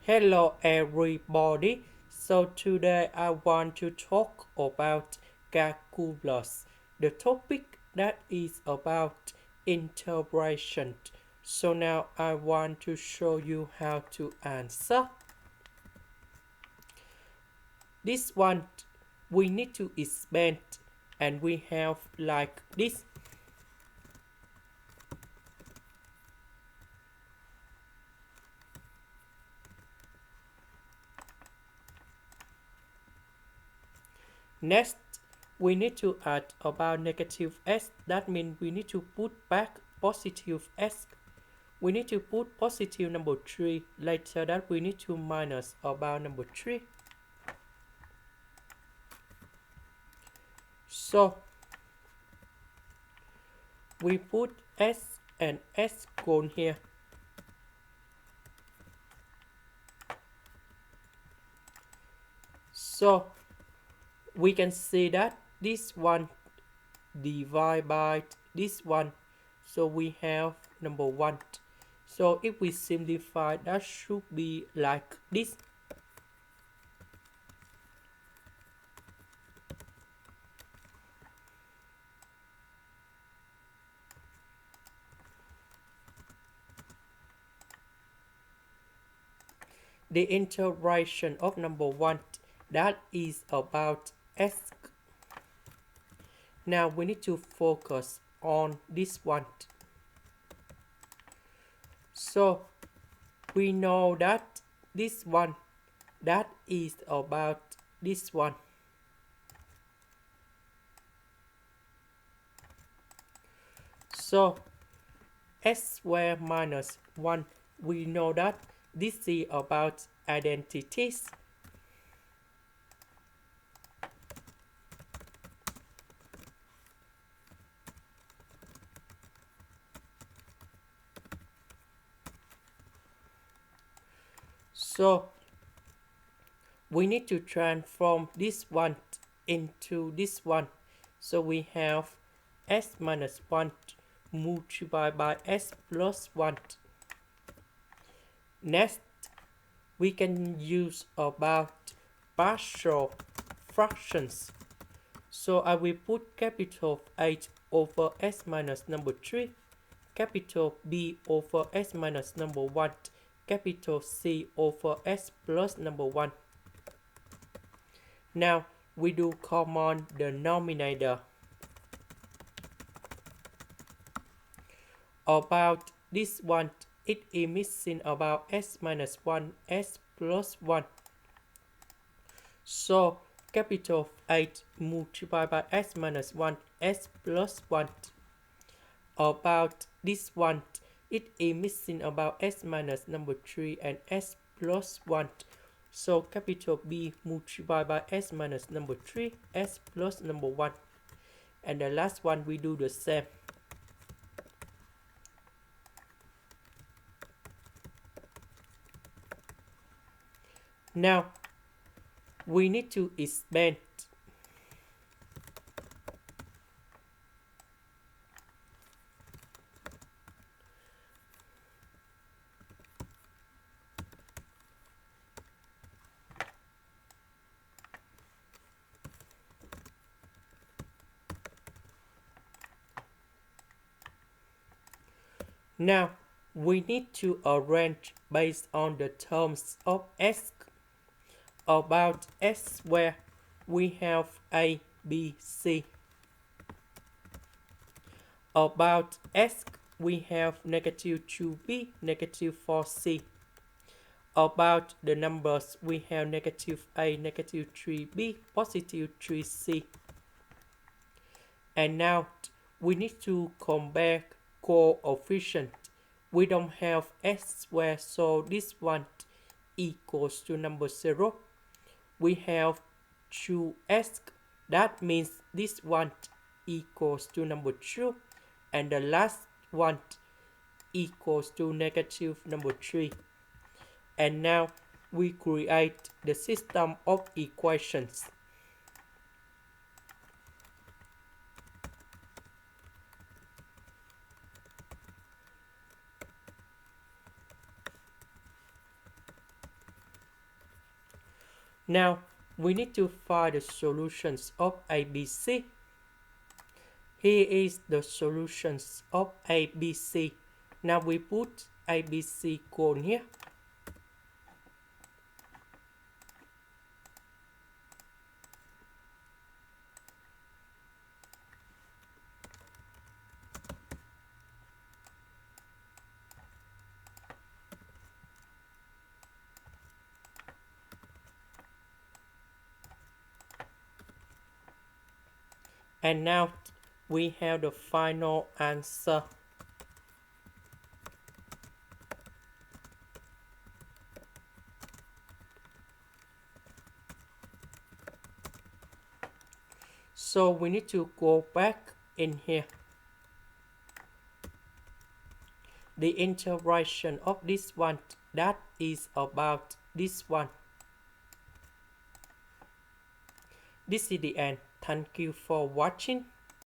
Hello everybody. So today I want to talk about calculus. The topic that is about integration. So now I want to show you how to answer. This one we need to expand and we have like this. Next, we need to add about negative s. That means we need to put back positive s. We need to put positive number 3. Later that we need to minus about number 3. So, we put s and s gone here. So, we can see that this one divide by this one. So, we have number 1. So, if we simplify, that should be like this. The integration of number 1, that is about s. Now we need to focus on this one. So we know that this one, that is about this one. So s squared minus 1, we know that this is about identities. So we need to transform this one into this one. So we have s minus 1 multiplied by s plus 1. Next, we can use about partial fractions. So I will put capital H over s minus number 3, capital B over s minus number 1, capital C over s plus number 1. Now we do common denominator. About this one, it is missing about s minus 1, s plus 1. So capital H multiplied by s minus 1, s plus 1. About this one, it is missing about s minus number 3 and s plus 1. So capital B multiplied by s minus number 3, s plus number 1. And the last one we do the same. Now we need to expand. Now we need to arrange based on the terms of s. About s where we have a, b, c. About s we have negative 2b, negative 4c. About the numbers we have negative a, negative 3b, positive 3c. And now we need to compare coefficient. We don't have s squared, so this one equals to number 0. We have 2s, that means this one equals to number 2, and the last one equals to negative number 3. And now we create the system of equations. Now we need to find the solutions of ABC. Here is the solutions of ABC. Now we put ABC cone here. And now we have the final answer. So we need to go back in here. The interaction of this one, that is about this one. This is the end. Thank you for watching.